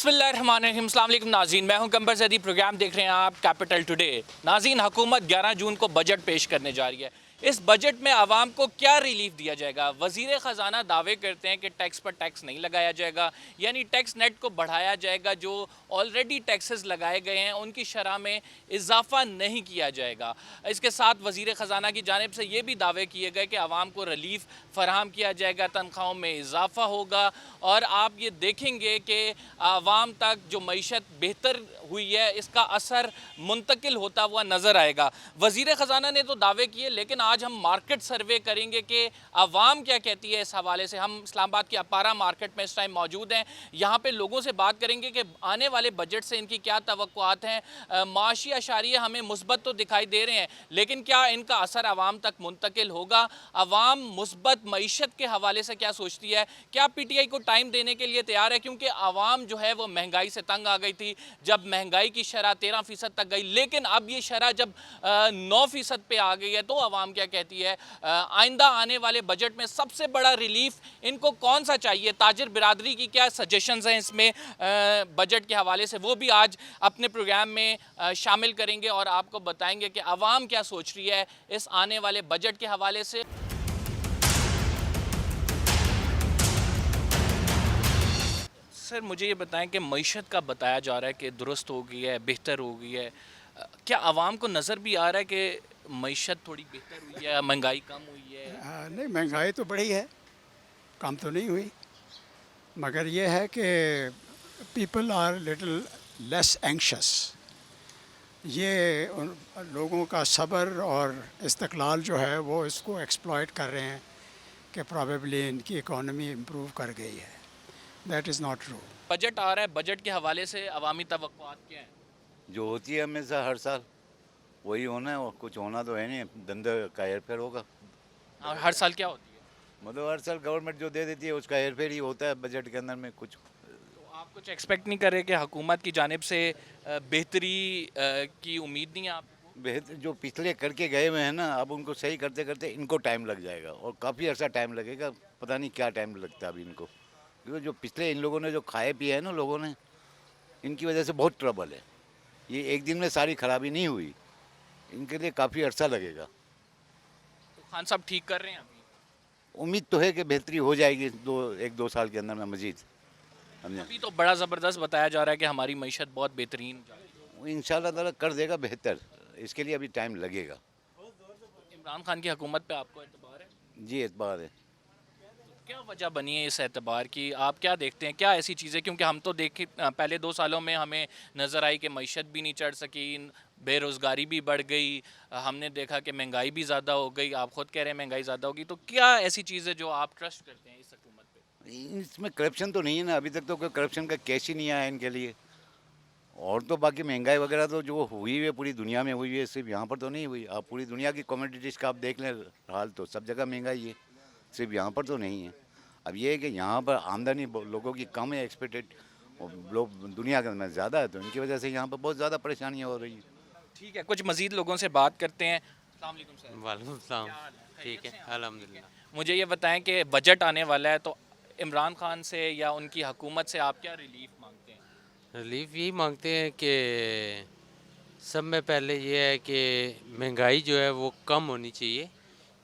बिस्मिल्लाहिर्रहमानिर्रहीम। अस्सलाम वालेकुम नाज़रीन, मैं हूं कंबर ज़दी। प्रोग्राम देख रहे हैं आप कैपिटल टुडे। नाज़रीन, हुकूमत 11 जून को बजट पेश करने जा रही है। इस बजट में आवाम को क्या रिलीफ दिया जाएगा? वज़ीर ख़जाना दावे करते हैं कि टैक्स पर टैक्स नहीं लगाया जाएगा, यानी टैक्स नेट को बढ़ाया जाएगा। जो ऑलरेडी टैक्सेस लगाए गए हैं उनकी शरह में इजाफा नहीं किया जाएगा। इसके साथ वज़ीर ख़जाना की जानिब से ये भी दावे किए गए कि आवाम को रिलीफ फराहम किया जाएगा, तनख्वाहों में इजाफा होगा और आप ये देखेंगे कि आवाम तक जो मईशत बेहतर हुई है इसका असर मुंतकिल होता हुआ नज़र आएगा। वज़ीर ख़जाना ने तो दावे किए, लेकिन आज हम मार्केट सर्वे करेंगे कि आवाम क्या कहती है इस हवाले से। हम इस्लामाबाद की अपारा मार्केट में इस टाइम मौजूद हैं। यहाँ पे लोगों से बात करेंगे कि आने वाले बजट से इनकी क्या तवक्कुआत हैं। माशी अशारिये हमें मुस्बत तो दिखाई दे रहे हैं, लेकिन क्या इनका असर आवाम तक मुंतकिल होगा? आवाम मुस्बत मईशत के हवाले से क्या सोचती है? क्या PTI को टाइम देने के लिए तैयार है? क्योंकि आवाम जो है वो महंगाई से तंग आ गई थी। जब महंगाई की शरह 13% तक गई, लेकिन अब ये शरह जब 9% पे आ गई है, तो आवाम क्या कहती है? आइंदा आने वाले बजट में सबसे बड़ा रिलीफ इनको कौन सा चाहिए? ताजिर बिरादरी की क्या सजेशंस हैं इसमें बजट के हवाले से, वो भी आज अपने प्रोग्राम में शामिल करेंगे और आपको बताएंगे कि आवाम क्या सोच रही है इस आने वाले बजट के हवाले से। सर, मुझे ये बताएं कि मईशत का बताया जा रहा है कि दुरुस्त हो गई है, बेहतर हो गई है। क्या आवाम को नज़र भी आ रहा है कि मईशत थोड़ी बेहतर हुई है, महंगाई कम हुई है? नहीं, महंगाई तो बढ़ी है, कम तो नहीं हुई। मगर ये है कि people are little less anxious. ये उन लोगों का सब्र और इस्तक़लाल जो है वो इसको एक्सप्लॉइट कर रहे हैं कि प्रॉबेबली इनकी इकॉनमी इम्प्रूव कर गई है। That is not true. Budget आ रहा है, बजट के हवाले से अवामी तवक्कुआत क्या है? जो होती है हमेशा हर साल वही होना है, और कुछ होना तो है नहीं। धंधे का हेरफेर होगा। और हर साल क्या होती है? मतलब हर साल गवर्नमेंट जो दे देती है उसका हेरफेर ही होता है बजट के अंदर में कुछ। तो आप कुछ एक्सपेक्ट नहीं कर रहे कि हुकूमत की जानिब से बेहतरी की उम्मीद नहीं है आपको? बेहतर जो पिछले करके गए हुए हैं ना, अब उनको सही करते करते इनको टाइम लग जाएगा और काफ़ी अर्सा टाइम लगेगा। पता नहीं क्या टाइम लगता है अभी इनको, क्योंकि जो पिछले इन लोगों ने जो खाए पिए है ना लोगों ने, इनकी वजह से बहुत ट्रबल है। ये एक दिन में सारी खराबी नहीं हुई, इनके लिए काफ़ी अर्सा लगेगा। तो खान साहब ठीक कर रहे हैं अभी? उम्मीद तो है कि बेहतरी हो जाएगी एक दो साल के अंदर में मजीद। अभी तो बड़ा ज़बरदस्त बताया जा रहा है कि हमारी मईशत बहुत बेहतरीन जा रही है। इंशाल्लाह ताला कर देगा बेहतर, इसके लिए अभी टाइम लगेगा। इमरान खान की हुकूमत पे आपको एतबार है? जी एतबार है। क्या वजह बनी है इस एतबार की? आप क्या देखते हैं, क्या ऐसी चीज़ें? क्योंकि हम तो देखे पहले 2 सालों में हमें नज़र आई कि मईशत भी नहीं चढ़ सकी, बेरोज़गारी भी बढ़ गई, हमने देखा कि महंगाई भी ज़्यादा हो गई। आप ख़ुद कह रहे हैं महंगाई ज़्यादा होगी, तो क्या ऐसी चीज़ है जो आप ट्रस्ट करते हैं इस हुकूमत पे? इसमें करप्शन तो नहीं है ना, अभी तक तो कोई करप्शन का केस ही नहीं आया इनके लिए। और तो बाकी महंगाई वगैरह तो जो हुई है पूरी दुनिया में हुई है, सिर्फ यहाँ पर तो नहीं हुई। आप पूरी दुनिया की कमोडिटीज़ का आप देख लें हाल, तो सब जगह महंगाई है, सिर्फ यहाँ पर तो नहीं है। अब ये है कि यहाँ पर आमदनी लोगों की कम है एक्सपेक्टेड, और लोग दुनिया के अंदर ज़्यादा है, तो इनकी वजह से यहाँ पर बहुत ज़्यादा परेशानियाँ हो रही हैं। ठीक है, कुछ मज़ीद लोगों से बात करते हैं। अस्सलाम वालेकुम सर। वालेकुम सलाम। क्या हाल है? ठीक खैरियत है, से हैं? अल्हम्दुलिल्लाह। मुझे ये बताएं कि बजट आने वाला है, तो इमरान खान से या उनकी हुकूमत से आप क्या रिलीफ मांगते हैं? रिलीफ यही मांगते हैं कि सब में पहले ये है कि महंगाई जो है वो कम होनी चाहिए,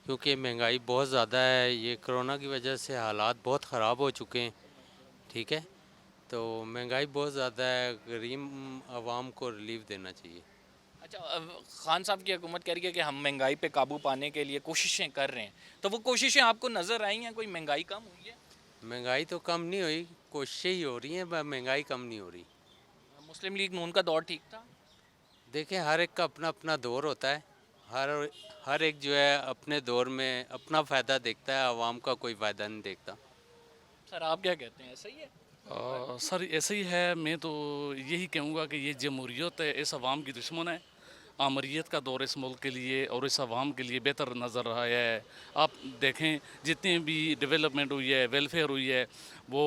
क्योंकि महंगाई बहुत ज़्यादा है। ये कोरोना की वजह से हालात बहुत ख़राब हो चुके हैं, ठीक है। तो महंगाई बहुत ज़्यादा है, गरीब आवाम को रिलीफ देना चाहिए। अच्छा, खान साहब की हुकूमत कह रही है कि हम महंगाई पे काबू पाने के लिए कोशिशें कर रहे हैं, तो वो कोशिशें आपको नज़र आई हैं? कोई महंगाई कम हुई है? महंगाई तो कम नहीं हुई, कोशिशें ही हो रही हैं, महंगाई कम नहीं हो रही। मुस्लिम लीग नून का दौर ठीक था? देखें, हर एक का अपना अपना दौर होता है। हर एक जो है अपने दौर में अपना फ़ायदा देखता है, आवाम का कोई फ़ायदा नहीं देखता। सर, आप क्या कहते हैं, सही है? सर ऐसे ही है। मैं तो यही कहूँगा कि ये जमहूरियत है, इस अवाम की दुश्मन है। आमरीत का दौर इस मुल्क के लिए और इस अवाम के लिए बेहतर नज़र रहा है। आप देखें जितनी भी डेवलपमेंट हुई है, वेलफेयर हुई है, वो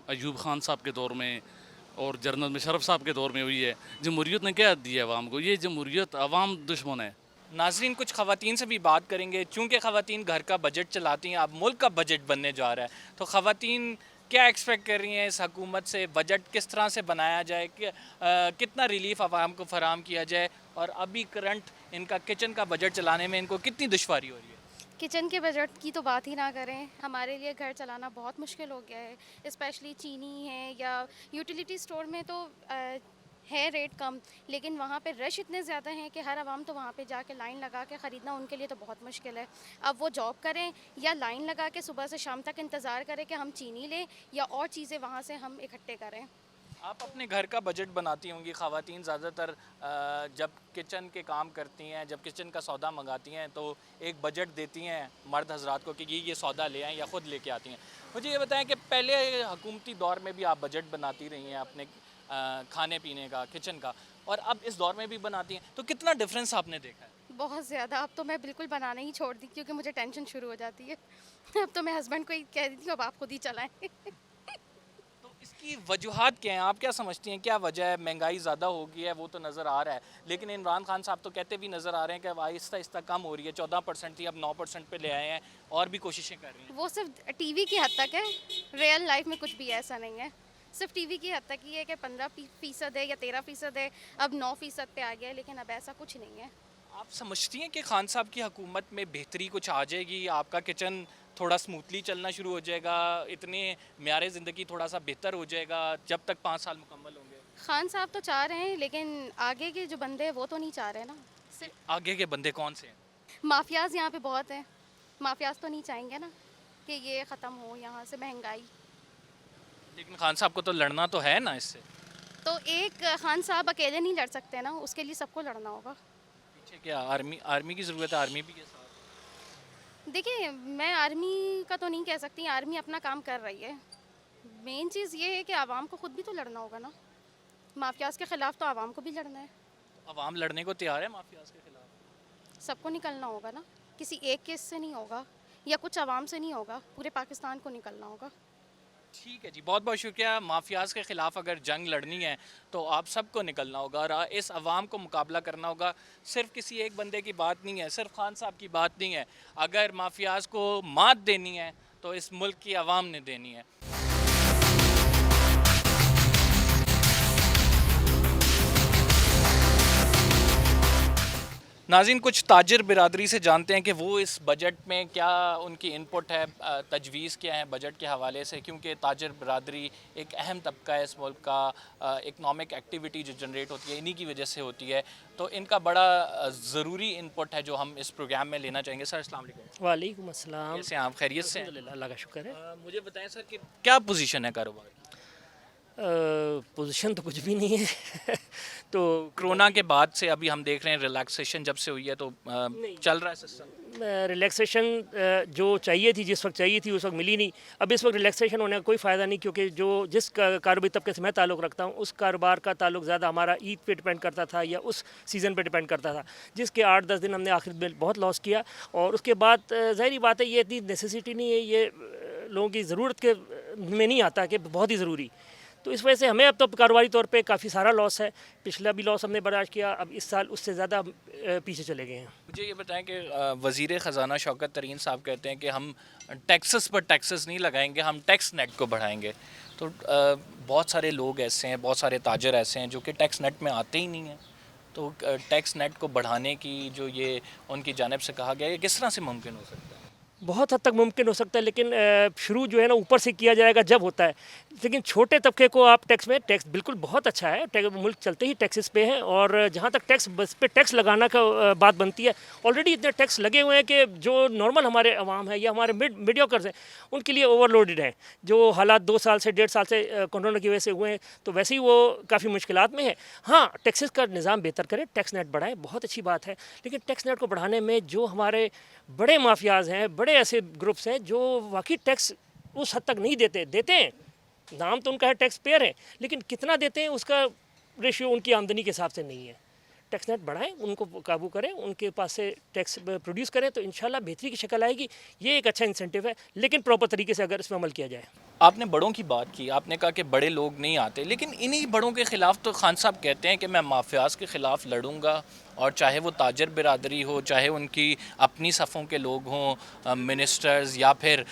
अयूब खान साहब के दौर में और जनरल मुशर्रफ साहब के दौर में हुई है। जमहूरियत ने क्या दी है अवाम को? ये जमहूरियत अवाम दुश्मन है। नाजरीन, कुछ ख़वातीन से भी बात करेंगे, चूँकि ख़वातीन घर का बजट चलाती हैं, अब मुल्क का बजट बनने जा रहा है, तो ख़वातीन क्या एक्सपेक्ट कर रही हैं इस हुकूमत से? बजट किस तरह से बनाया जाए कि कितना रिलीफ आवाम को फराम किया जाए, और अभी करंट इनका किचन का बजट चलाने में इनको कितनी दुश्वारी हो रही है? किचन के बजट की तो बात ही ना करें, हमारे लिए घर चलाना बहुत मुश्किल हो गया है। स्पेशली चीनी है या यूटिलिटी स्टोर में तो है रेट कम, लेकिन वहाँ पे रश इतने ज़्यादा हैं कि हर आवाम तो वहाँ पे जाके लाइन लगा के ख़रीदना उनके लिए तो बहुत मुश्किल है। अब वो जॉब करें या लाइन लगा के सुबह से शाम तक इंतज़ार करें कि हम चीनी लें या और चीज़ें वहाँ से हम इकट्ठे करें। आप अपने घर का बजट बनाती होंगी, ख़वातीन ज़्यादातर जब किचन के काम करती हैं, जब किचन का सौदा मंगाती हैं तो एक बजट देती हैं मर्द हजरात को कि ये सौदा ले आएँ या ख़ुद लेके आती हैं। मुझे ये बताएं कि पहले हुकूमती दौर में भी आप बजट बनाती रही हैं अपने खाने पीने का, किचन का, और अब इस दौर में भी बनाती हैं, तो कितना डिफरेंस आपने देखा है? बहुत ज़्यादा। अब तो मैं बिल्कुल बनाना ही छोड़ दी क्योंकि मुझे टेंशन शुरू हो जाती है। अब तो मैं हस्बैंड को ही कह देती हूँ अब आप खुद ही चलाएँ। तो इसकी वजूहात क्या हैं? आप क्या समझती हैं, क्या वजह है? महंगाई ज़्यादा हो गई है वो तो नज़र आ रहा है, लेकिन इमरान खान साहब तो कहते भी नज़र आ रहे हैं कि अब आहिस्ता आहिस्ता कम हो रही है। 14% थी, अब 9% पे ले आए हैं और भी कोशिशें कर रही हैं। वो सिर्फ टीवी की हद तक है, रियल लाइफ में कुछ भी ऐसा नहीं है। सिर्फ टीवी की हद तक ही है कि 15% है या 13% है, अब 9% पे आ गया है, लेकिन अब ऐसा कुछ नहीं है। आप समझती हैं कि खान साहब की हुकूमत में बेहतरी कुछ आ जाएगी, आपका किचन थोड़ा स्मूथली चलना शुरू हो जाएगा, इतने म्यार ज़िंदगी थोड़ा सा बेहतर हो जाएगा जब तक 5 साल मुकम्मल होंगे? खान साहब तो चाह रहे हैं, लेकिन आगे के जो बंदे हैं वो तो नहीं चाह रहे ना। सिर्फ आगे के बंदे कौन से हैं? माफियाज यहाँ पे बहुत हैं, माफियाज तो नहीं चाहेंगे ना कि ये ख़त्म हो यहाँ से महंगाई। लेकिन खान साहब को तो लड़ना तो है ना इससे। तो एक खान साहब अकेले नहीं लड़ सकते ना, उसके लिए सबको लड़ना होगा। पीछे क्या आर्मी की ज़रूरत है? आर्मी भी के साथ देखिए, मैं आर्मी का तो नहीं कह सकती, आर्मी अपना काम कर रही है। मेन चीज़ ये है कि आवाम को खुद भी तो लड़ना होगा ना, माफियाज के ख़िलाफ़ तो आवाम को भी लड़ना है। अवाम लड़ने को तैयार है माफियाज के खिलाफ? सबको निकलना होगा ना, किसी एक केस से नहीं होगा या कुछ आवाम से नहीं होगा, पूरे पाकिस्तान को निकलना होगा। ठीक है जी, बहुत बहुत शुक्रिया। माफियाज के ख़िलाफ़ अगर जंग लड़नी है तो आप सबको निकलना होगा और इस अवाम को मुकाबला करना होगा। सिर्फ किसी एक बंदे की बात नहीं है, सिर्फ खान साहब की बात नहीं है। अगर माफियाज को मात देनी है तो इस मुल्क की अवाम ने देनी है। नाज़रीन, कुछ ताजिर बिरादरी से जानते हैं कि वो इस बजट में क्या उनकी इनपुट है, तजवीज़ क्या है बजट के हवाले से, क्योंकि ताजिर बिरादरी एक अहम तबका है इस मुल्क का। इकनॉमिक एक्टिविटी जो जनरेट होती है इन्हीं की वजह से होती है, तो इनका बड़ा ज़रूरी इनपुट है जो हम इस प्रोग्राम में लेना चाहेंगे। सर अस्सलाम वालेकुम। वालेकुम अस्सलाम। कैसे हैं आप? खैरियत से हैं? अल्हम्दुलिल्लाह, अल्लाह का शुक्र है। मुझे बताएं सर कि क्या पोजीशन है कारोबार? पोजीशन तो कुछ भी नहीं है। तो कोरोना के बाद से अभी हम देख रहे हैं रिलैक्सेशन जब से हुई है तो चल रहा है सिस्टम। रिलैक्सेशन जो चाहिए थी, जिस वक्त चाहिए थी उस वक्त मिली नहीं। अब इस वक्त रिलैक्सेशन होने का कोई फ़ायदा नहीं, क्योंकि जिस कारोबारी तबके से मैं ताल्लुक़ रखता हूँ उस कारोबार का ताल्लुक ज़्यादा हमारा ईद पे डिपेंड करता था या उस सीज़न पे डिपेंड करता था, जिसके 8-10 दिन हमने आखिर में बहुत लॉस किया। और उसके बाद ज़ाहिरी बात है, ये इतनी नेसेसिटी नहीं है, ये लोगों की ज़रूरत के में नहीं आता कि बहुत ही ज़रूरी। तो इस वजह से हमें अब तो कारोबारी तौर पे काफ़ी सारा लॉस है। पिछला भी लॉस हमने बर्दाश्त किया, अब इस साल उससे ज़्यादा पीछे चले गए हैं। मुझे ये बताएं कि वज़ीर ख़जाना शौकत तरीन साहब कहते हैं कि हम टैक्सेस पर टैक्सेस नहीं लगाएंगे, हम टैक्स नेट को बढ़ाएंगे। तो बहुत सारे लोग ऐसे हैं, बहुत सारे ताजर ऐसे हैं जो कि टैक्स नेट में आते ही नहीं हैं। तो टैक्स नेट को बढ़ाने की जो ये उनकी जानिब से कहा गया है, किस तरह से मुमकिन हो सकता है? बहुत हद तक मुमकिन हो सकता है, लेकिन शुरू जो है ना ऊपर से किया जाएगा जब होता है। लेकिन छोटे तबके को आप टैक्स बिल्कुल बहुत अच्छा है, मुल्क चलते ही टैक्सेस पे है। और जहाँ तक टैक्स बस पे टैक्स लगाना का बात बनती है, ऑलरेडी इतने टैक्स लगे हुए हैं कि जो नॉर्मल हमारे अवाम है या हमारे मीडियोकर्स हैं उनके लिए ओवरलोडेड है। जो हालात 2 साल से 1.5 साल से कोरोना की वजह से हुए हैं, तो वैसे ही वो काफ़ी मुश्किलात में है। हाँ, टैक्सेस का निज़ाम बेहतर करें, टैक्स नेट बढ़ाएं, बहुत अच्छी बात है। लेकिन टैक्स नेट को बढ़ाने में जो हमारे बड़े माफियाज हैं, बड़े ऐसे ग्रुप्स हैं जो वाकई टैक्स उस हद तक नहीं देते हैं, नाम तो उनका है टैक्स पेयर है, लेकिन कितना देते हैं उसका रेशियो उनकी आमदनी के हिसाब से नहीं है। टैक्स नेट बढ़ाएं, उनको काबू करें, उनके पास से टैक्स प्रोड्यूस करें, तो इंशाल्लाह बेहतरी की शक्ल आएगी। ये एक अच्छा इंसेंटिव है, लेकिन प्रॉपर तरीके से अगर इसमें अमल किया जाए। आपने बड़ों की बात की, आपने कहा कि बड़े लोग नहीं आते, लेकिन इन्हीं बड़ों के ख़िलाफ़ तो खान साहब कहते हैं कि मैं माफियाज के ख़िलाफ़ लड़ूंगा और चाहे वो ताजर बिरादरी हो, चाहे उनकी अपनी सफ़ों के लोग हों, मिनिस्टर्स या फिर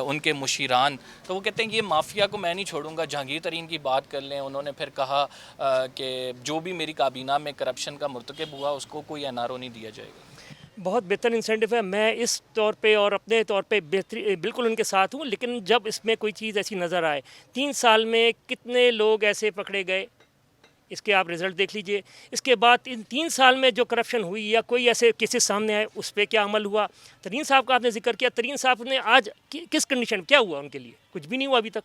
उनके मुशीरान, तो वो कहते हैं कि ये माफिया को मैं नहीं छोड़ूंगा। जहांगीर तरीन की बात कर लें, उन्होंने फिर कहा कि जो भी मेरी काबीना में करप्शन का मुर्तकब हुआ उसको कोई एनआरओ नहीं दिया जाएगा। बहुत बेहतर इंसेंटिव है। मैं इस तौर पे और अपने तौर पे बिल्कुल उनके साथ हूँ, लेकिन जब इसमें कोई चीज़ ऐसी नज़र आए, 3 साल में कितने लोग ऐसे पकड़े गए, इसके आप रिज़ल्ट देख लीजिए। इसके बाद इन 3 साल में जो करप्शन हुई या कोई ऐसे केसेस सामने आए, उस पर क्या अमल हुआ। तरीन साहब का आपने जिक्र किया, तरीन साहब ने आज किस कंडीशन, क्या हुआ उनके लिए? कुछ भी नहीं हुआ अभी तक।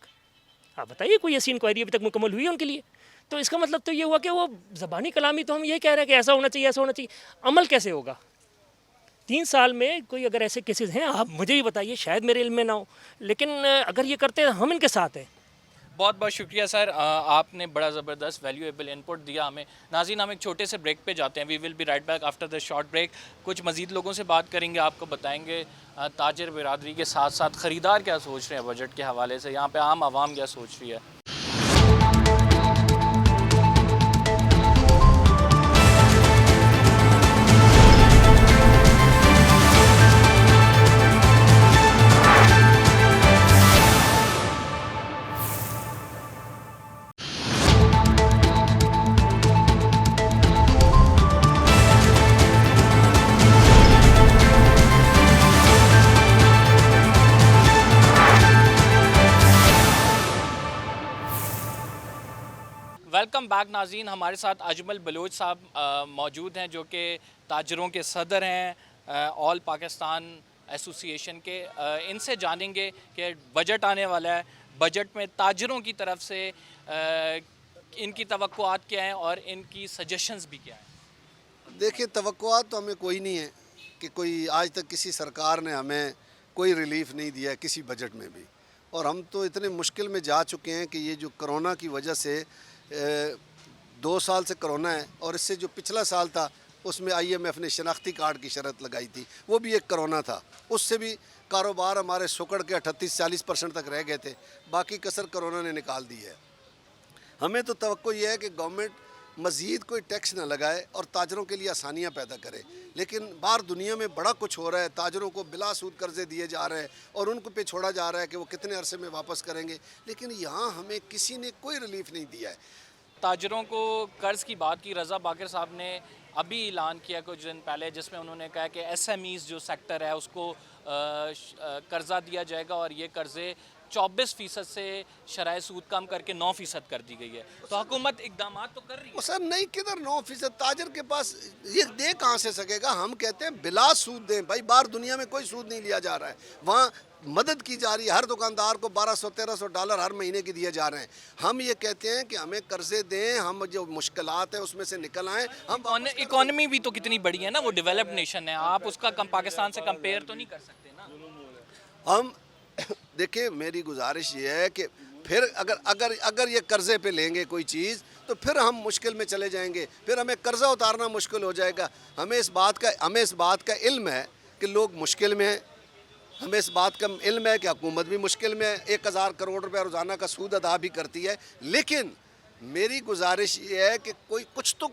आप बताइए, कोई ऐसी इंक्वायरी अभी तक मुकम्मल हुई है उनके लिए? तो इसका मतलब तो ये हुआ कि वो ज़बानी कलामी तो हम ये कह रहे हैं कि ऐसा होना चाहिए, ऐसा होना चाहिए, अमल कैसे होगा? 3 साल में कोई अगर ऐसे केसेस हैं, आप मुझे भी बताइए, शायद मेरे इल्म में ना हो, लेकिन अगर ये करते हैं हम इनके साथ हैं। बहुत बहुत शुक्रिया सर, आपने बड़ा ज़बरदस्त वैल्यूएबल इनपुट दिया हमें। नाज़रीन, हम एक छोटे से ब्रेक पे जाते हैं। We will be right back after the short break. कुछ मज़ीद लोगों से बात करेंगे, आपको बताएंगे ताजर बिरादरी के साथ साथ ख़रीदार क्या सोच रहे हैं बजट के हवाले से, यहाँ पे आम आवाम क्या सोच रही है। वेलकम बैक नाज़रीन, हमारे साथ अजमल बलोच साहब मौजूद हैं जो कि ताजरों के सदर हैं ऑल पाकिस्तान एसोसिएशन के। इनसे जानेंगे कि बजट आने वाला है, बजट में ताजरों की तरफ से इनकी तवक्कुआत क्या हैं और इनकी सजेशंस भी क्या हैं। देखिए, तवक्कुआत तो हमें कोई नहीं है कि कोई आज तक किसी सरकार ने हमें कोई रिलीफ नहीं दिया है किसी बजट में भी, और हम तो इतने मुश्किल में जा चुके हैं कि ये जो कोरोना की वजह से 2 साल से कोरोना है, और इससे जो पिछला साल था उसमें IMF ने शनाख्ती कार्ड की शर्त लगाई थी, वो भी एक कोरोना था। उससे भी कारोबार हमारे सुकड़ के 38-40% तक रह गए थे, बाकी कसर कोरोना ने निकाल दी है। हमें तो तवक्को ये है कि गवर्नमेंट मज़ीद कोई टैक्स ना लगाए और ताजरों के लिए आसानियाँ पैदा करे, लेकिन बाहर दुनिया में बड़ा कुछ हो रहा है। ताजरों को बिला सूद कर्जे दिए जा रहे हैं और उनको पे छोड़ा जा रहा है कि वो कितने अरसे में वापस करेंगे, लेकिन यहाँ हमें किसी ने कोई रिलीफ नहीं दिया है। ताजरों को कर्ज़ की बात की, रज़ा बाकर साहब ने अभी ऐलान किया कुछ दिन पहले, जिसमें उन्होंने कहा कि SMEs जो सेक्टर है उसको कर्ज़ा दिया जाएगा और ये कर्ज़े 24% से शराय सूद कम करके 9% कर दी गई है। तो हुकूमत इकदाम तो कर रही है। सर नहीं, किधर 9%? ताजर के पास ये दे कहाँ से सकेगा? हम कहते हैं बिला सूद दें भाई, बाहर दुनिया में कोई सूद नहीं लिया जा रहा है, वहाँ मदद की जा रही है। हर दुकानदार को $1200-1300 हर महीने की दिए जा रहे हैं। हम ये कहते हैं कि हमें कर्जे दें, हम जो मुश्किलात है उसमें से निकल आएँ। हम इकॉनमी भी तो कितनी बड़ी है ना, वो डेवलप्ड नेशन है, आप उसका पाकिस्तान से कंपेयर तो नहीं कर सकते ना। हम देखिए, मेरी गुजारिश ये है कि फिर अगर ये कर्ज़े पे लेंगे कोई चीज़ तो फिर हम मुश्किल में चले जाएंगे, फिर हमें कर्ज़ा उतारना मुश्किल हो जाएगा। हमें इस बात का इल्म है कि लोग मुश्किल में हैं, हमें इस बात का इल्म है कि हुकूमत भी मुश्किल में है, 1000 करोड़ रुपया रोज़ाना का सूद अदा भी करती है, लेकिन मेरी गुजारिश ये है कि कोई कुछ तो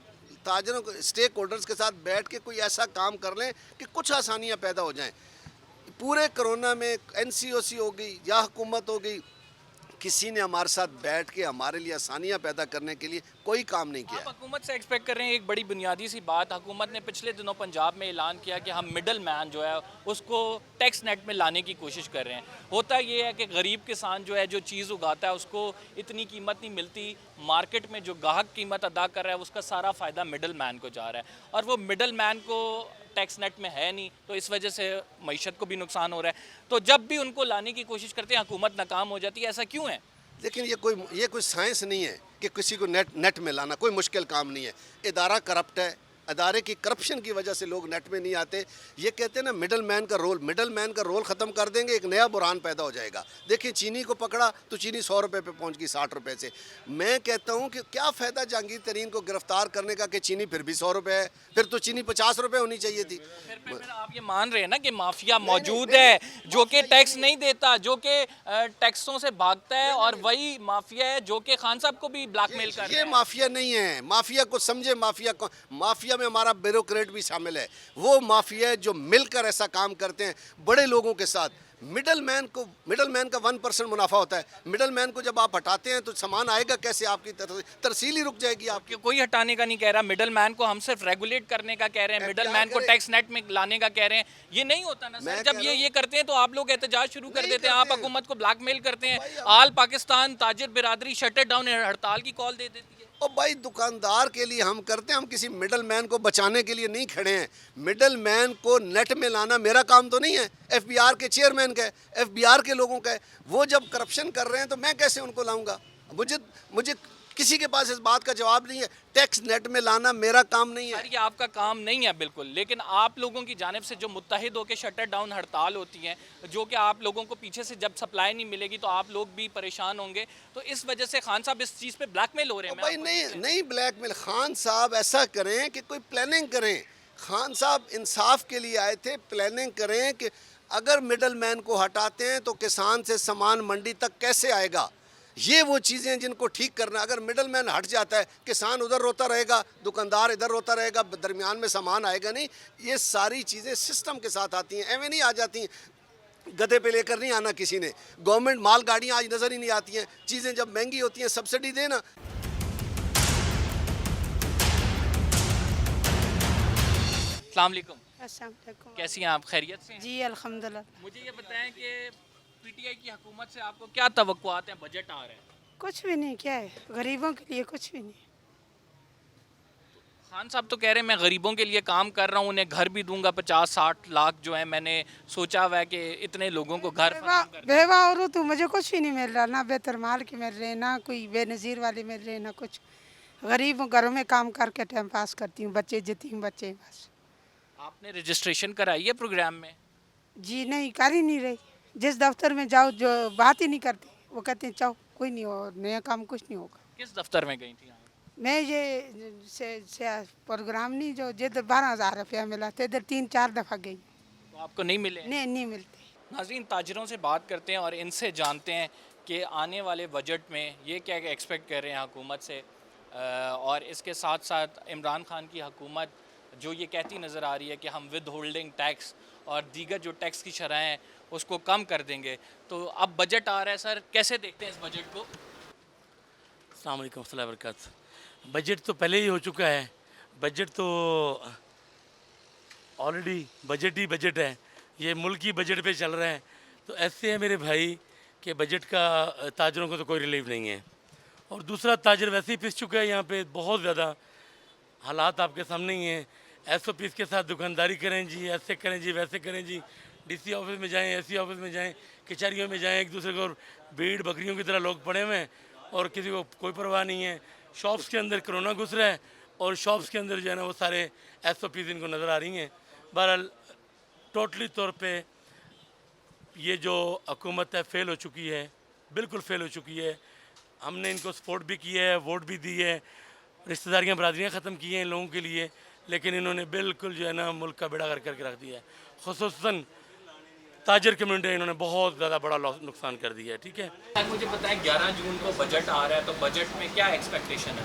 ताजरों को स्टेक होल्डर्स के साथ बैठ के कोई ऐसा काम कर लें कि कुछ आसानियाँ पैदा हो जाएँ। पूरे कोरोना में NCOC हो गई या हुकूमत हो गई, किसी ने हमारे साथ बैठ के हमारे लिए आसानियाँ पैदा करने के लिए कोई काम नहीं किया। आप हुकूमत से एक्सपेक्ट कर रहे हैं एक बड़ी बुनियादी सी बात, हुकूमत ने पिछले दिनों पंजाब में ऐलान किया कि हम मिडल मैन जो है उसको टैक्स नेट में लाने की कोशिश कर रहे हैं। होता ये है कि गरीब किसान जो है जो चीज़ उगाता है उसको इतनी कीमत नहीं मिलती, मार्केट में जो गाहक कीमत अदा कर रहा है उसका सारा फ़ायदा मिडल मैन को जा रहा है, और वो मिडल मैन को टैक्स नेट में है नहीं, तो इस वजह से मईशत को भी नुकसान हो रहा है। तो जब भी उनको लाने की कोशिश करते हैं हुकूमत नाकाम हो जाती है, ऐसा क्यों है? लेकिन ये कोई साइंस नहीं है कि किसी को नेट में लाना कोई मुश्किल काम नहीं है। इदारा करप्ट है, अदारे की करप्शन की वजह से लोग नेट में नहीं आते। ये कहते हैं ना मिडल मैन का रोल ख़त्म कर देंगे, एक नया बुरान पैदा हो जाएगा। देखिए, चीनी को पकड़ा तो चीनी 100 रुपये पे पहुंच गई 60 रुपये से। मैं कहता हूं कि क्या फ़ायदा जहांगीर तरीन को गिरफ्तार करने का कि चीनी फिर भी 100 रुपये है, फिर तो चीनी 50 रुपये होनी चाहिए थी। फिर आप ये मान रहे हैं ना कि माफिया मौजूद है जो कि टैक्स नहीं देता, जो कि टैक्सों से भागता है, और वही माफिया है जो कि खान साहब को भी ब्लैकमेल कर रहा है। ये माफिया नहीं है, माफिया को समझे। माफिया में हमारा ब्यूरोक्रेट भी शामिल है, वो माफिया है जो मिलकर ऐसा काम करते हैं बड़े लोगों के साथ। मिडल मैन का 1% मुनाफा होता है। मिडल मैन को जब आप हटाते हैं तो सामान आएगा कैसे, आपकी तरसील ही रुक जाएगी आपकी। कि कोई हटाने का नहीं कह रहा, मिडल मैन को हम सिर्फ रेगुलेट करने का कह रहे हैं, मिडल मैन को टैक्स नेट में लाने का कह रहे हैं। ये नहीं होता ना सर, जब ये करते हैं तो आप लोग एहतजाज शुरू कर देते हैं, आप हुकूमत को ब्लैकमेल करते हैं, आल पाकिस्तान ताजिर बिरादरी शटर डाउन हड़ताल की कॉल दे देती है। और भाई दुकानदार के लिए हम करते हैं, हम किसी मिडल मैन को बचाने के लिए नहीं खड़े हैं। मिडल मैन को नेट में लाना मेरा काम तो नहीं है, एफबीआर के चेयरमैन का है, एफबीआर के लोगों का है। वो जब करप्शन कर रहे हैं तो मैं कैसे उनको लाऊंगा? मुझे किसी के पास इस बात का जवाब नहीं है। टैक्स नेट में लाना मेरा काम नहीं है। सर ये आपका काम नहीं है बिल्कुल, लेकिन आप लोगों की जानिब से जो मुत्तहिद होकर शटर डाउन हड़ताल होती है, जो कि आप लोगों को पीछे से जब सप्लाई नहीं मिलेगी तो आप लोग भी परेशान होंगे, तो इस वजह से खान साहब इस चीज़ पे ब्लैकमेल हो रहे हैं। भाई नहीं ब्लैकमेल। खान साहब ऐसा करें कि कोई प्लानिंग करें। खान साहब इंसाफ के लिए आए थे, प्लानिंग करें कि अगर मिडल मैन को हटाते हैं तो किसान से सामान मंडी तक कैसे आएगा। ये वो चीज़ें हैं जिनको ठीक करना। अगर मिडल मैन हट जाता है, किसान उधर रोता रहेगा, दुकानदार इधर रोता रहेगा, दरमियान में सामान आएगा नहीं। ये सारी चीज़ें सिस्टम के साथ आती हैं, एवं नहीं आ जाती हैं। गधे पे लेकर नहीं आना किसी ने। गवर्नमेंट माल गाड़ियाँ आज नज़र ही नहीं आती हैं। चीज़ें जब महंगी होती हैं सब्सिडी देना। अस्सलाम वालेकुम, अस्सलाम वालेकुम। कैसी हैं आप? खैरियत से हैं? जी अल्हम्दुलिल्लाह। मुझे ये बताएं कि पीटीआई की हुकूमत से आपको क्या तवक्कुआत हैं? बजट आ रहा है, कुछ भी नहीं, क्या है, गरीबों के लिए कुछ भी नहीं। खान साहब तो कह रहे हैं मैं गरीबों के लिए काम कर रहा हूँ, उन्हें घर भी दूंगा 50-60 लाख जो है मैंने सोचा हुआ है कि इतने लोगों को घर फराहम कर दूं। बेवा और तो मुझे कुछ भी नहीं मिल रहा, ना बेहतर माल के मिल रहे, ना कोई बेनज़ीर वाले मिल रहे, ना कुछ। गरीब घरों में काम करके टाइम पास करती हूँ, बच्चे यतीम बच्चे बस। आपने रजिस्ट्रेशन कराई है प्रोग्राम में? जी नहीं, कर ही नहीं रही। जिस दफ्तर में जाओ जो बात ही नहीं करते, वो कहते हैं चाहो कोई नहीं हो, नया काम कुछ नहीं होगा। किस दफ्तर में गई थी आप? मैं ये से प्रोग्राम नहीं जो जिधर 12,000 रुपया मिला था, इधर 3-4 दफ़ा गई। तो आपको नहीं मिले? नहीं मिलते। नाज़रीन, ताजिरों से बात करते हैं और इनसे जानते हैं कि आने वाले बजट में ये क्या एक्सपेक्ट कर रहे हैं हुकूमत से, और इसके साथ साथ इमरान खान की हुकूमत जो ये कहती नज़र आ रही है कि हम विद होल्डिंग टैक्स और दीगर जो टैक्स की शरह हैं उसको कम कर देंगे। तो अब बजट आ रहा है सर, कैसे देखते हैं इस बजट को? अस्सलाम वालेकुम वर्हमतुल्लाहि वबरकातुहू। बजट तो पहले ही हो चुका है। बजट तो ऑलरेडी बजट ही बजट है, ये मुल्क ही बजट पे चल रहा है। तो ऐसे है मेरे भाई कि बजट का ताजरों को तो कोई रिलीफ नहीं है। और दूसरा, ताजर वैसे ही पिस चुका है यहाँ पे बहुत ज़्यादा। हालात आपके सामने ही हैं। SOPs के साथ दुकानदारी करें जी, ऐसे करें जी, वैसे करें जी, DC ऑफिस में जाएं, SC ऑफिस में जाएं, कचहरियों में जाएं, एक दूसरे को भीड़ बकरियों की तरह लोग पड़े हुए हैं और किसी को कोई परवाह नहीं है। शॉप्स के अंदर कोरोना घुस रहा है और शॉप्स के अंदर जो है ना वो सारे SOPs इनको नज़र आ रही हैं। बहरहाल टोटली तौर पे ये जो हुकूमत है फ़ेल हो चुकी है, बिल्कुल फ़ेल हो चुकी है। हमने इनको सपोर्ट भी किया है, वोट भी दी है, रिश्तेदारियाँ बरादरियाँ ख़त्म की हैं इन लोगों के लिए, लेकिन इन्होंने बिल्कुल जो है ना मुल्क का बेड़ा कर करके रख दिया है। ख़ुसूसन ताजर कम्युनिटी इन्होंने बहुत ज़्यादा बड़ा नुकसान कर दिया है। ठीक है सर मुझे बताएं 11 जून को बजट आ रहा है, तो बजट में क्या एक्सपेक्टेशन है?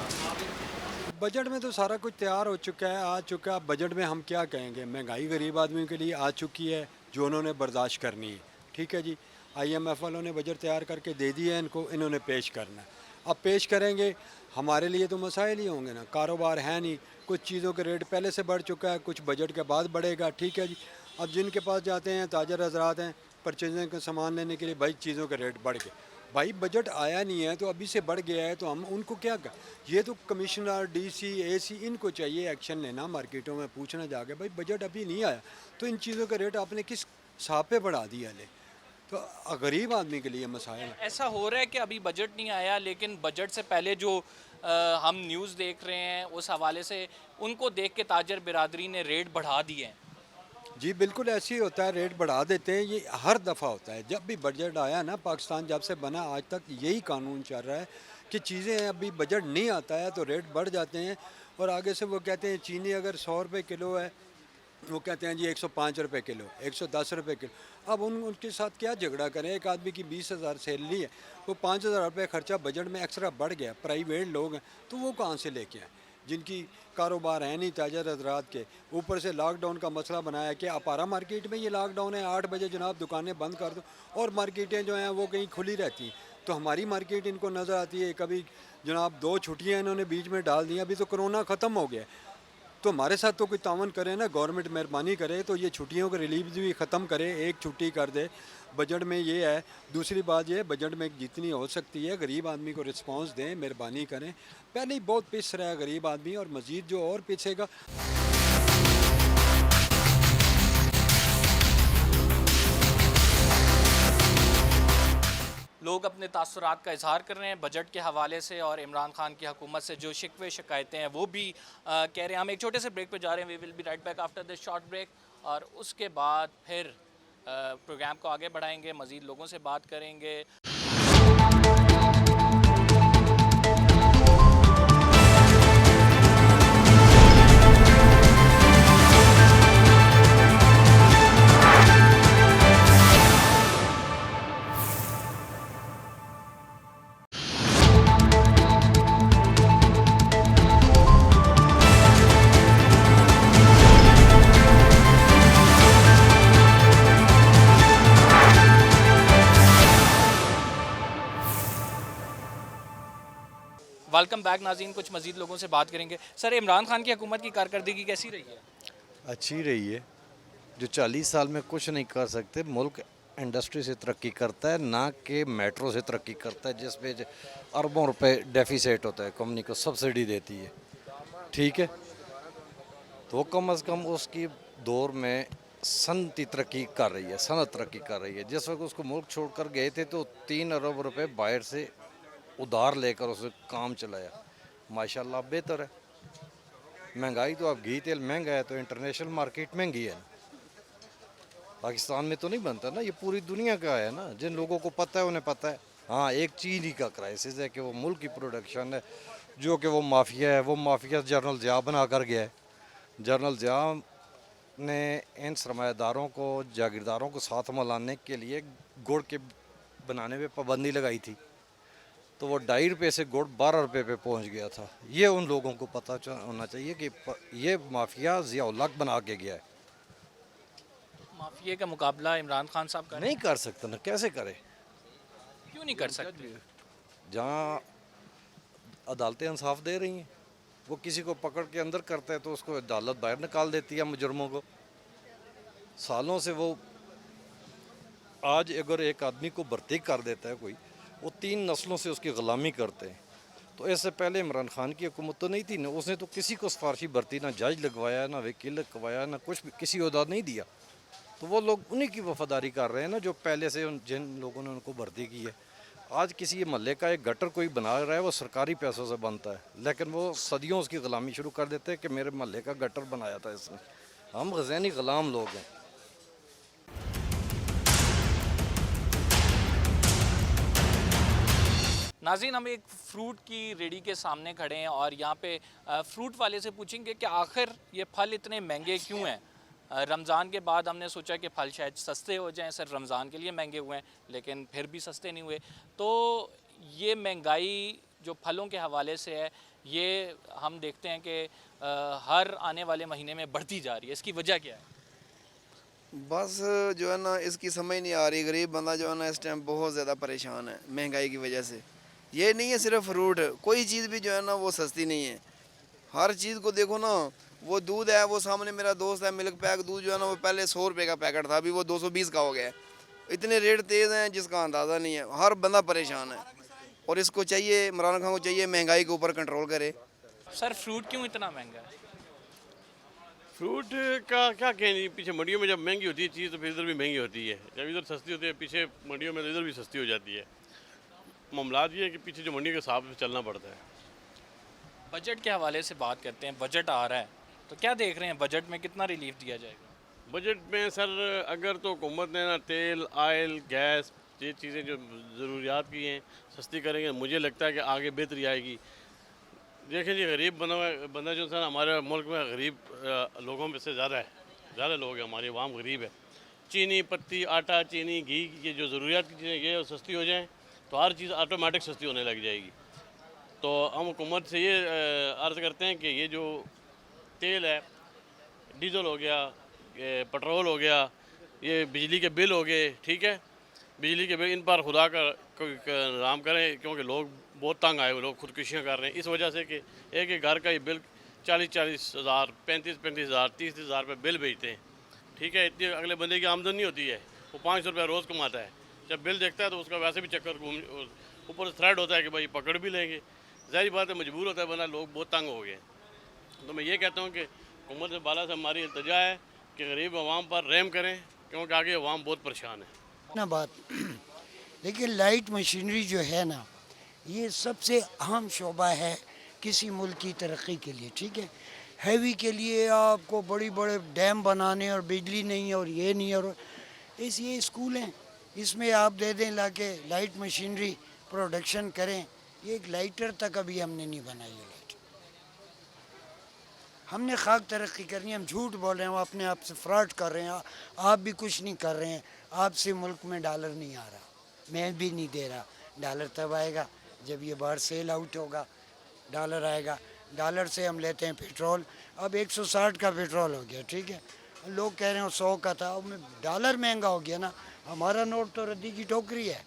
बजट में तो सारा कुछ तैयार हो चुका है, आ चुका है। बजट में हम क्या कहेंगे, महंगाई गरीब आदमी के लिए आ चुकी है जो उन्होंने बर्दाश्त करनी है। ठीक है जी, IMF वालों ने बजट तैयार करके दे दिया है इनको, इन्होंने पेश करना है। अब पेश करेंगे, हमारे लिए तो मसाइल ही होंगे ना, कारोबार है नहीं, कुछ चीज़ों के रेट पहले से बढ़ चुका है, कुछ बजट के बाद बढ़ेगा। ठीक है जी, अब जिनके पास जाते हैं ताजर हजरात हैं परचेजिंग का सामान लेने के लिए, भाई चीज़ों के रेट बढ़ गए। भाई बजट आया नहीं है तो अभी से बढ़ गया है तो हम उनको क्या कर, ये तो कमिश्नर DC AC इनको चाहिए एक्शन लेना, मार्केटों में पूछना जाके भाई बजट अभी नहीं आया तो इन चीज़ों का रेट आपने किस हिसाब पे बढ़ा दिया ले, तो गरीब आदमी के लिए मसाइल है। ऐसा हो रहा है कि अभी बजट नहीं आया, लेकिन बजट से पहले जो हम न्यूज़ देख रहे हैं उस हवाले से उनको देख के ताजर बिरादरी ने रेट बढ़ा दिए हैं। जी बिल्कुल ऐसे ही होता है, रेट बढ़ा देते हैं, ये हर दफ़ा होता है। जब भी बजट आया ना, पाकिस्तान जब से बना आज तक यही कानून चल रहा है कि चीज़ें अभी बजट नहीं आता है तो रेट बढ़ जाते हैं। और आगे से वो कहते हैं चीनी अगर 100 रुपये किलो है, वो कहते हैं जी 105 रुपये किलो, 110 रुपये किलो। अब उनके साथ क्या झगड़ा करें, एक आदमी की 20,000 सैलरी है, वो 5,000 रुपये खर्चा बजट में एक्स्ट्रा बढ़ गया, प्राइवेट लोग हैं तो वो कहाँ से लेके आए। जिनकी कारोबार है नहीं ताजर हजरात के, ऊपर से लॉकडाउन का मसला बनाया कि अपारा मार्केट में ये लॉकडाउन है, 8 बजे जनाब दुकानें बंद कर दो, और मार्केटें जो हैं वो कहीं खुली रहती हैं। तो हमारी मार्केट इनको नज़र आती है, कभी जनाब 2 छुट्टियाँ इन्होंने बीच में डाल दी, अभी तो कोरोना ख़त्म हो गया, तो हमारे साथ तो कोई तावन करे ना, गवर्नमेंट मेहरबानी करे तो ये छुट्टियों के रिलीफ भी ख़त्म करे, एक छुट्टी कर दे बजट में, ये है। दूसरी बात ये, बजट में जितनी हो सकती है गरीब आदमी को रिस्पांस दें, मेहरबानी करें। पहले ही बहुत पिस रहा है गरीब आदमी, और मज़ीद जो और पिछेगा। लोग अपने तासुरात का इजहार कर रहे हैं बजट के हवाले से, और इमरान खान की हुकूमत से जो शिकवे शिकायतें हैं वो भी कह रहे हैं। हम एक छोटे से ब्रेक पे जा रहे हैं, we will be right back after this short break, और उसके बाद फिर प्रोग्राम को आगे बढ़ाएंगे, मज़ीद लोगों से बात करेंगे। वेलकम बैक नाज़रीन, कुछ मज़ीद लोगों से बात करेंगे। सर, इमरान खान की हुकूमत की कारकर्दगी कैसी रही है? अच्छी रही है। जो 40 साल में कुछ नहीं कर सकते, मुल्क इंडस्ट्री से तरक्की करता है, ना कि मेट्रो से तरक्की करता है जिसपे अरबों रुपए डेफिसिट होता है, कंपनी को सब्सिडी देती है, ठीक है। तो कम से कम उसकी दौर में सनती तरक्की कर रही है, सनत तरक्की कर रही है। जिस वक्त उसको मुल्क छोड़कर गए थे तो 3 अरब रुपए बाहर से उधार लेकर उसे काम चलाया, माशाल्लाह बेहतर है। महंगाई तो अब घी तेल महंगा है तो इंटरनेशनल मार्केट महंगी है, पाकिस्तान में तो नहीं बनता ना, ये पूरी दुनिया का है ना। जिन लोगों को पता है उन्हें पता है। हाँ, एक चीनी का क्राइसिस है कि वो मुल्क की प्रोडक्शन है, जो कि वो माफिया है, वो माफिया जनरल ज़िया बना कर गया है। जनरल ज़िया ने इन सरमायादारों को, जागीरदारों को साथ मिलाने के लिए गुड़ के बनाने पे पाबंदी लगाई थी, तो वो 2.5 रुपये से गुड़ 12 रुपये पे पहुंच गया था। ये उन लोगों को पता होना चाहिए कि ये माफिया ज़िया-उल हक बना के गया है। माफिया का मुकाबला इमरान खान साहब का नहीं कर सकते ना, कैसे करे? क्यों नहीं कर सकते? जहाँ अदालतें इंसाफ दे रही हैं, वो किसी को पकड़ के अंदर करता है तो उसको अदालत बाहर निकाल देती है मुजरमों को। सालों से वो, आज अगर एक आदमी को भर्ती कर देता है कोई, वो 3 नस्लों से उसकी ग़ुलामी करते हैं। तो इससे पहले इमरान खान की हुकूमत तो नहीं थी ना, उसने तो किसी को सिफारशी भर्ती, ना जज लगवाया, ना वकील लगवाया, ना कुछ भी, किसी ओहदा नहीं दिया। तो वो लोग उन्हीं की वफादारी कर रहे हैं ना, जो पहले से जिन लोगों ने उनको भर्ती की है। आज किसी मोहल्ले का एक गटर कोई बना रहा है, वो सरकारी पैसों से बनता है, लेकिन वो सदियों उसकी ग़ुलामी शुरू कर देते हैं कि मेरे मोहल्ले का गटर बनाया था इसने। हम ग़ज़ानी ग़ुलाम लोग हैं। नाज़रीन, हम एक फ्रूट की रेडी के सामने खड़े हैं और यहाँ पे फ्रूट वाले से पूछेंगे कि आखिर ये फल इतने महंगे क्यों हैं। रमज़ान के बाद हमने सोचा कि फल शायद सस्ते हो जाएं, सिर्फ रमज़ान के लिए महंगे हुए हैं, लेकिन फिर भी सस्ते नहीं हुए। तो ये महंगाई जो फलों के हवाले से है, ये हम देखते हैं कि हर आने वाले महीने में बढ़ती जा रही है। इसकी वजह क्या है? बस जो है ना, इसकी समझ नहीं आ रही। गरीब बंदा जो है ना इस टाइम बहुत ज़्यादा परेशान है महंगाई की वजह से। ये नहीं है सिर्फ फ्रूट, कोई चीज़ भी जो है ना वो सस्ती नहीं है। हर चीज़ को देखो ना, वो दूध है, वो सामने मेरा दोस्त है, मिल्क पैक दूध जो है ना वो पहले 100 रुपये का पैकेट था, अभी वो 220 का हो गया है। इतने रेट तेज़ हैं जिसका अंदाज़ा नहीं है। हर बंदा परेशान है और इसको चाहिए, इमरान खान को चाहिए महंगाई के ऊपर कंट्रोल करे। सर, फ्रूट क्यों इतना महंगा है? फ्रूट का क्या कहनी, पीछे मंडियों में जब महंगी होती है चीज़ तो फिर इधर भी महंगी होती है। जब इधर सस्ती होती है पीछे मंडियों में तो इधर भी सस्ती हो जाती है। मामला ये है कि पीछे जो मंडी के हिसाब से चलना पड़ता है। बजट के हवाले से बात करते हैं। बजट आ रहा है तो क्या देख रहे हैं, बजट में कितना रिलीफ दिया जाएगा? बजट में सर अगर तो हुकूमत ने ना तेल, आयल, गैस, ये चीज़ें जो ज़रूरियात की हैं सस्ती करेंगे, मुझे लगता है कि आगे बेहतरी आएगी। देखें जी, गरीब बंदा जो है हमारे मुल्क में गरीब लोगों में से ज़्यादा है, ज़्यादा लोग हैं, हमारी आवाम गरीब है। चीनी, पत्ती, आटा, चीनी, घी, ये जो ज़रूरियात की चीज़ें ये सस्ती हो जाएँ तो हर चीज़ ऑटोमेटिक सस्ती होने लग जाएगी। तो हम हुकूमत से ये अर्ज़ करते हैं कि ये जो तेल है, डीज़ल हो गया, ये पेट्रोल हो गया, ये बिजली के बिल हो गए, ठीक है, बिजली के बिल इन पर खुदा का नाम करें, क्योंकि लोग बहुत तंग आए हुए, लोग खुदकुशियाँ कर रहे हैं इस वजह से कि एक घर का ये बिल 40-40 हज़ार, 35-35 हज़ार, 30 हज़ार रुपये बिल भेजते हैं, ठीक है। इतनी अगले बंदे की आमदनी नहीं होती है, वो 500 रुपया रोज़ कमाता है, जब बिल देखता है तो उसका वैसे भी चक्कर घूम, ऊपर से थ्रेड होता है कि भाई पकड़ भी लेंगे, ज़ाहिर बात है मजबूर होता है बंदा, लोग बहुत तंग हो गए। तो मैं ये कहता हूँ कि हुकूमत से बाला से हमारी इल्तिजा है कि गरीब आवाम पर रहम करें, क्योंकि आगे आवाम बहुत परेशान है ना बात। लेकिन लाइट मशीनरी जो है ना, ये सबसे अहम शोबा है किसी मुल्क की तरक्की के लिए, ठीक है। हैवी के लिए आपको बड़ी बड़े डैम बनाने और बिजली नहीं और ये नहीं, और ये स्कूल हैं, इसमें आप दे दें ला के लाइट मशीनरी प्रोडक्शन करें। ये एक लाइटर तक अभी हमने नहीं बनाई है लाइट। हमने खाक तरक्की करनी है, हम झूठ बोल रहे हैं, हम अपने आप से फ्रॉड कर रहे हैं। आप भी कुछ नहीं कर रहे हैं, आपसे मुल्क में डॉलर नहीं आ रहा, मैं भी नहीं दे रहा। डॉलर तब आएगा जब ये बाहर सेल आउट होगा, डॉलर आएगा। डॉलर से हम लेते हैं पेट्रोल, अब 160 का पेट्रोल हो गया, ठीक है। लोग कह रहे हैं 100 का था, अब डॉलर महंगा हो गया ना। हमारा नोट तो रद्दी की टोकरी है,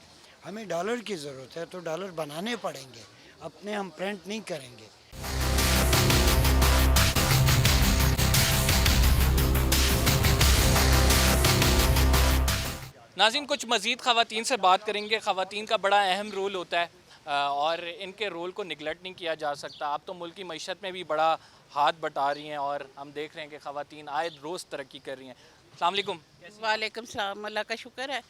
हमें डॉलर की ज़रूरत है, तो डॉलर बनाने पड़ेंगे, अपने हम प्रिंट नहीं करेंगे। नाज़रीन, कुछ मज़ीद ख़वातीन से बात करेंगे। ख़वातीन का बड़ा अहम रोल होता है और इनके रोल को निगलेक्ट नहीं किया जा सकता। आप तो मुल्क की मईशत में भी बड़ा हाथ बटा रही हैं और हम देख रहे हैं कि ख़वातीन आए रोज़ तरक्की कर रही हैं। अस्सलाम वालेकुम। वालेकुम सलाम, अल्लाह का शुक्र है,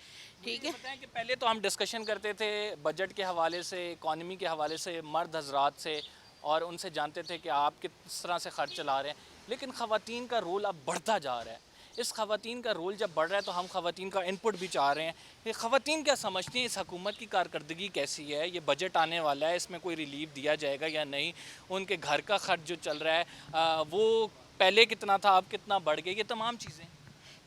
ठीक है। बताएं कि पहले तो हम डिस्कशन करते थे बजट के हवाले से, इकॉनमी के हवाले से, मर्द हजरात से, और उनसे जानते थे कि आप किस तरह से खर्च चला रहे हैं, लेकिन ख़वातीन का रोल अब बढ़ता जा रहा है। इस ख़वातीन का रोल जब बढ़ रहा है तो हम ख़वातीन का इनपुट भी चाह रहे हैं कि ख़वातीन क्या समझती हैं, इस हुकूमत की कारकर्दगी कैसी है, ये बजट आने वाला है, इसमें कोई रिलीफ दिया जाएगा या नहीं, उनके घर का खर्च जो चल रहा है वो पहले कितना था अब कितना बढ़ गया, ये तमाम चीज़ें।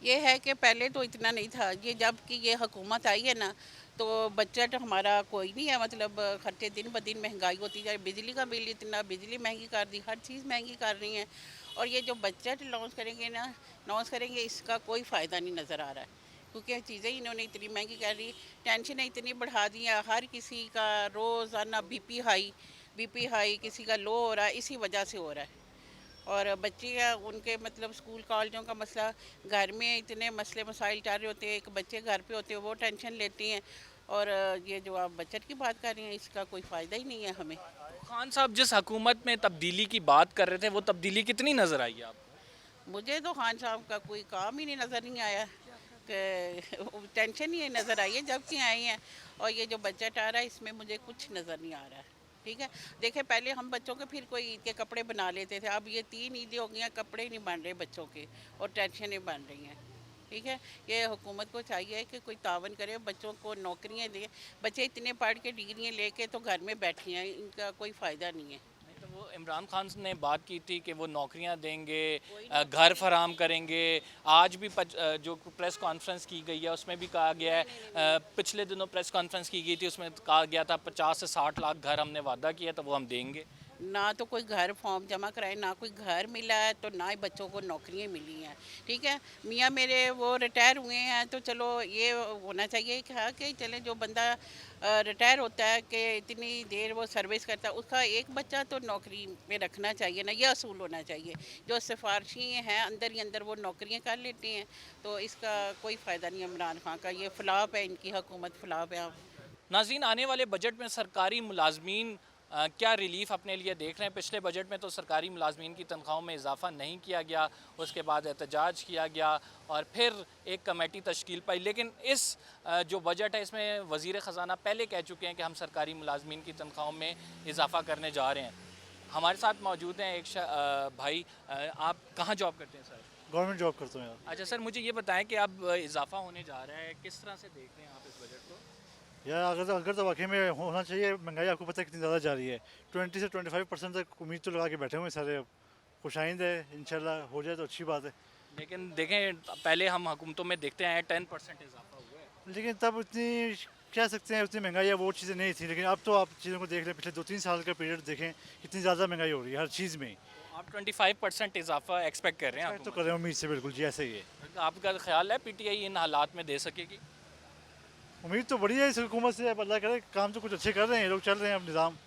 ये है कि पहले तो इतना नहीं था, ये जब कि ये हुकूमत आई है ना, तो बजट हमारा कोई नहीं है, मतलब खर्चे दिन ब दिन महंगाई होती जाए, बिजली का बिल इतना, बिजली महंगी कर दी, हर चीज़ महंगी कर रही हैं। और ये जो बजट लॉन्च करेंगे इसका कोई फ़ायदा नहीं नज़र आ रहा है, क्योंकि चीज़ें इन्होंने इतनी महंगी कर दी, टेंशनें इतनी बढ़ा दी हैं, हर किसी का रोज़ाना बीपी हाई, किसी का लो हो रहा है, इसी वजह से हो रहा है। और बच्चे हैं उनके मतलब स्कूल कॉलेजों का मसला, घर में इतने मसले मसाइल चल रहे होते हैं, एक बच्चे घर पे होते हैं वो टेंशन लेती हैं, और ये जो आप बजट की बात कर रही हैं इसका कोई फ़ायदा ही नहीं है हमें। खान साहब जिस हुकूमत में तब्दीली की बात कर रहे थे वो तब्दीली कितनी नज़र आई आपको? मुझे तो खान साहब का कोई काम ही नहीं नज़र नहीं आया, कि टेंशन ही नज़र आई है जब कि आई हैं, और ये जो बजट आ रहा है इसमें मुझे कुछ नज़र नहीं आ रहा है, ठीक है। देखें पहले हम बच्चों के फिर कोई ईद के कपड़े बना लेते थे, अब ये 3 ईदें हो गई हैं, कपड़े नहीं बन रहे बच्चों के और टेंशनें बन रही हैं, ठीक है। ये हुकूमत को चाहिए कि कोई तावन करे, बच्चों को नौकरियां दे। बच्चे इतने पढ़ के डिग्रियां लेके तो घर में बैठे हैं, इनका कोई फ़ायदा नहीं है। तो वो इमरान खान ने बात की थी कि वो नौकरियां देंगे, घर फराम करेंगे। आज भी जो प्रेस कॉन्फ्रेंस की गई है उसमें भी कहा गया है, पिछले दिनों प्रेस कॉन्फ्रेंस की गई थी उसमें कहा गया था 50 से 60 लाख घर हमने वादा किया तो वो हम देंगे। ना तो कोई घर फॉर्म जमा कराए, ना कोई घर मिला है, तो ना ही बच्चों को नौकरियां मिली हैं, ठीक है। मियाँ मेरे वो रिटायर हुए हैं, तो चलो ये होना चाहिए कि चले जो बंदा रिटायर होता है कि इतनी देर वो सर्विस करता है, उसका एक बच्चा तो नौकरी में रखना चाहिए ना, ये असूल होना चाहिए। जो सिफारशी हैं अंदर ही अंदर वो नौकरियाँ कर लेते हैं, तो इसका कोई फ़ायदा नहीं। इमरान खान का ये फ्लॉप है, इनकी हुकूमत फ्लॉप है। नाज़रीन, आने वाले बजट में सरकारी मुलाजमीन क्या रिलीफ अपने लिए देख रहे हैं? पिछले बजट में तो सरकारी मुलाजमीन की तनख्वाहों में इजाफा नहीं किया गया, उसके बाद एहतजाज किया गया और फिर एक कमेटी तश्कील पाई, लेकिन इस जो बजट है इसमें वज़ीर ख़जाना पहले कह चुके हैं कि हम सरकारी मुलाजमीन की तनख्वाहों में इजाफा करने जा रहे हैं। हमारे साथ मौजूद हैं एक भाई, आप कहाँ जॉब करते हैं सर? गवर्नमेंट जॉब करता हूँ यार। अच्छा सर, मुझे ये बताएं कि अब इजाफा होने जा रहा है, किस तरह से देख रहे हैं आप इस बजट को? यार अगर तो वाकई में होना चाहिए। महंगाई आपको पता है कितनी ज़्यादा जा रही है, 20 से 25% तक उम्मीद तो लगा के बैठे हुए हैं सारे। खुशाइंद है, इंशाल्लाह हो जाए तो अच्छी बात है। लेकिन देखें पहले हम हुकूमतों में देखते हैं 10% इजाफा हुआ है, लेकिन तब इतनी कह सकते हैं उतनी महंगाई या वो चीज़ें नहीं थी, लेकिन अब तो आप चीज़ों को देख लें, पिछले 2-3 साल का पीरियड देखें, कितनी ज़्यादा महंगाई हो रही है हर चीज़ में। आप 25% इजाफा एक्सपेक्ट कर रहे हैं? तो कर रहे हैं उम्मीद से, बिल्कुल जी ऐसे ही है। आपका ख्याल है पीटीआई इन हालात में दे सकेगी? उम्मीद तो बढ़िया है इस हुकूमत से, अब अल्लाह करे, काम तो कुछ अच्छे कर रहे हैं लोग, चल रहे हैं अब निज़ाम।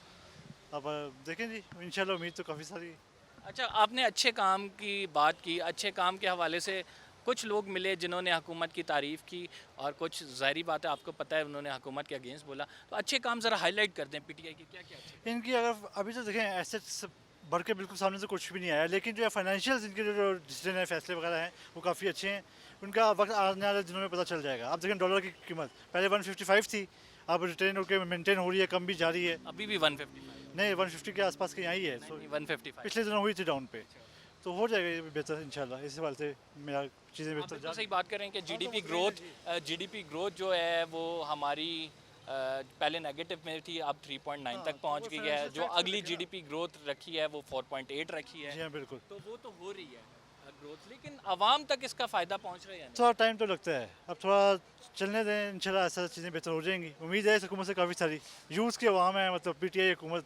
अब देखें जी, इंशाल्लाह उम्मीद तो काफ़ी सारी है। अच्छा, आपने अच्छे काम की बात की, अच्छे काम के हवाले से कुछ लोग मिले जिन्होंने हुकूमत की तारीफ़ की और कुछ ज़ाहिरी बात है आपको पता है उन्होंने हुकूमत के अगेंस्ट बोला, तो अच्छे काम ज़रा हाईलाइट कर दें पीटीआई के क्या क्या? इनकी अगर अभी तो देखें एसेट्स बढ़ के बिल्कुल सामने से कुछ भी नहीं आया, लेकिन जो है फाइनेंशियल इनके जो डिसीजन है, फैसले वगैरह हैं वो काफ़ी अच्छे हैं। उनका वक्त आने वाले दिनों में पता चल जाएगा। अब देखें डॉलर की कीमत पहले 155 थी, अब रिटेन होकर मेंटेन हो रही है, कम भी जा रही है। अभी भी 155 नहीं 150 के आसपास कहीं आई है, 155 पिछले दिनों हुई थी डाउन पे, तो हो जाएगा ये भी बेहतर इंशाल्लाह। इस बात से मेरा चीज़ें बेहतर तो सही बात करें कि जीडीपी ग्रोथ जो है वो हमारी पहले नेगेटिव में थी, अब 3.9 तक पहुंच गई है। जो अगली जीडीपी ग्रोथ रखी है वो 4.8 रखी है। जी हाँ बिल्कुल, तो वो तो हो रही है ग्रोथ, लेकिन आवाम तक इसका फ़ायदा पहुंच रहा है? थोड़ा टाइम तो लगता है, अब थोड़ा चलने दें, इंशाल्लाह ऐसा चीज़ें बेहतर हो जाएंगी। उम्मीद है इस हुकूमत से काफ़ी सारी यूज़ की आवाम है, मतलब पीटीआई हुकूमत।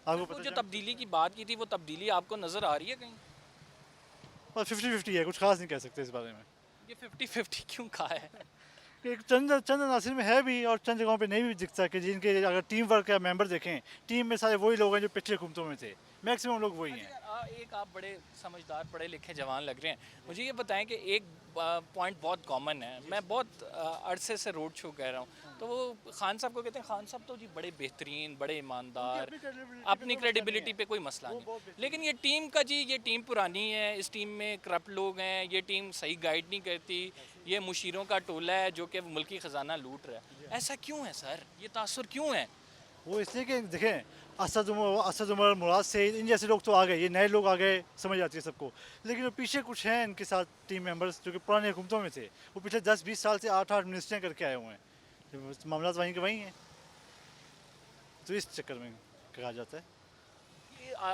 आपको वो पता जो तब्दीली की बात की थी वो तब्दीली आपको नज़र आ रही है कहीं? और 50-50 है, कुछ खास नहीं कह सकते इस बारे में। ये 50-50 क्यों कहा है? एक चंद चंद अनासिर में है भी और चंद जगहों पे नहीं भी दिखता कि जिनके अगर टीम वर्क का मेंबर देखें, टीम में सारे वही लोग हैं जो पिछले हुकूमतों में थे, मैक्सिमम लोग वही हैं। एक आप बड़े समझदार पढ़े लिखे जवान लग रहे हैं, मुझे ये बताएं कि एक पॉइंट बहुत कॉमन है, मैं बहुत अरसे से रोड शो कह रहा हूँ, तो वो खान साहब को कहते हैं खान साहब तो जी बड़े बेहतरीन, बड़े ईमानदार, अपनी क्रेडिबिलिटी पे कोई मसला नहीं, लेकिन ये टीम का जी, ये टीम पुरानी है, इस टीम में करप्ट लोग हैं, ये टीम सही गाइड नहीं करती, ये मुशीरों का टोला है जो कि मुल्की ख़जाना लूट रहा है। ऐसा क्यों है सर, ये तासुर क्यों है? वो इसलिए कि देखें असद उमर मुराद से इन जैसे लोग तो आ गए, ये नए लोग आ गए, समझ आती है सबको, लेकिन वो पीछे कुछ हैं इनके साथ टीम मेंबर्स जो कि पुराने हुकूमतों में थे, वो पिछले 10-20 साल से 8-8 मिनिस्ट्रियाँ करके आए हुए हैं, मामला वहीं के वहीं हैं, तो इस चक्कर में कहा जाता है।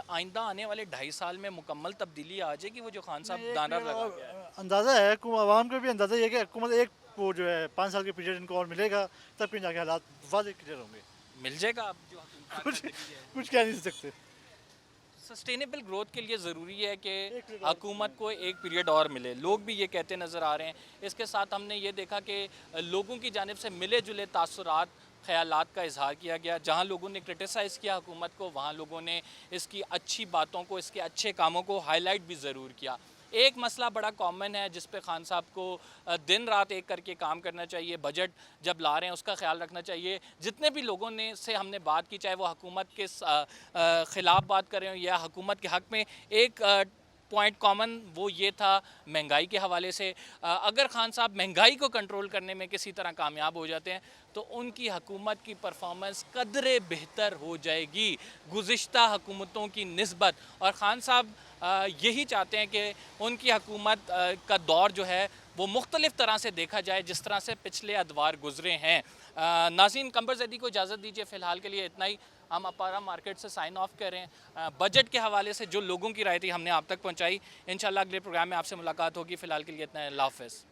आइंदा आने वाले 2.5 साल में मुकम्मल तब्दीली आ जाएगी, वो जो खान साहब दाना लगा गया है? अंदाज़ा है आवाम को भी अंदाज़ा ये है कि हुकूमत एक वो जो है 5 साल के पीरियड इनको और मिलेगा, तब कहीं जाके हालात वाज़ेह क्लियर होंगे। मिल जाएगा आप जो कुछ कह नहीं सकते। सस्टेनेबल ग्रोथ के लिए ज़रूरी है कि हुकूमत को एक पीरियड और मिले, लोग भी ये कहते नज़र आ रहे हैं। इसके साथ हमने ये देखा कि लोगों की जानिब से मिले जुले तासुरात, ख़यालात का इजहार किया गया। जहाँ लोगों ने क्रिटिसाइज़ किया हुकूमत को, वहाँ लोगों ने इसकी अच्छी बातों को, इसके अच्छे कामों को हाईलाइट भी ज़रूर किया। एक मसला बड़ा कॉमन है जिस पे खान साहब को दिन रात एक करके काम करना चाहिए, बजट जब ला रहे हैं उसका ख्याल रखना चाहिए। जितने भी लोगों ने से हमने बात की, चाहे वो हुकूमत के ख़िलाफ़ बात कर रहे हो या हुकूमत के हक़ में, एक पॉइंट कॉमन वो ये था महंगाई के हवाले से। अगर खान साहब महंगाई को कंट्रोल करने में किसी तरह कामयाब हो जाते हैं तो उनकी हुकूमत की परफॉर्मेंस कदरे बेहतर हो जाएगी गुज़िश्ता हुकूमतों की निस्बत। और ख़ान साहब यही चाहते हैं कि उनकी हुकूमत का दौर जो है वो मुख्तलिफ़ तरह से देखा जाए जिस तरह से पिछले अदवार गुजरे हैं। नाज़रीन, कंबर ज़ैदी को इजाज़त दीजिए, फ़िलहाल के लिए इतना ही। हम अपारा मार्केट से साइन ऑफ कर रहे हैं। बजट के हवाले से जो लोगों की राय थी हमने आप तक पहुंचाई। इंशाल्लाह अगले प्रोग्राम में आपसे मुलाकात होगी। फ़िलहाल के लिए इतना है। अल्लाह हाफ़िज़।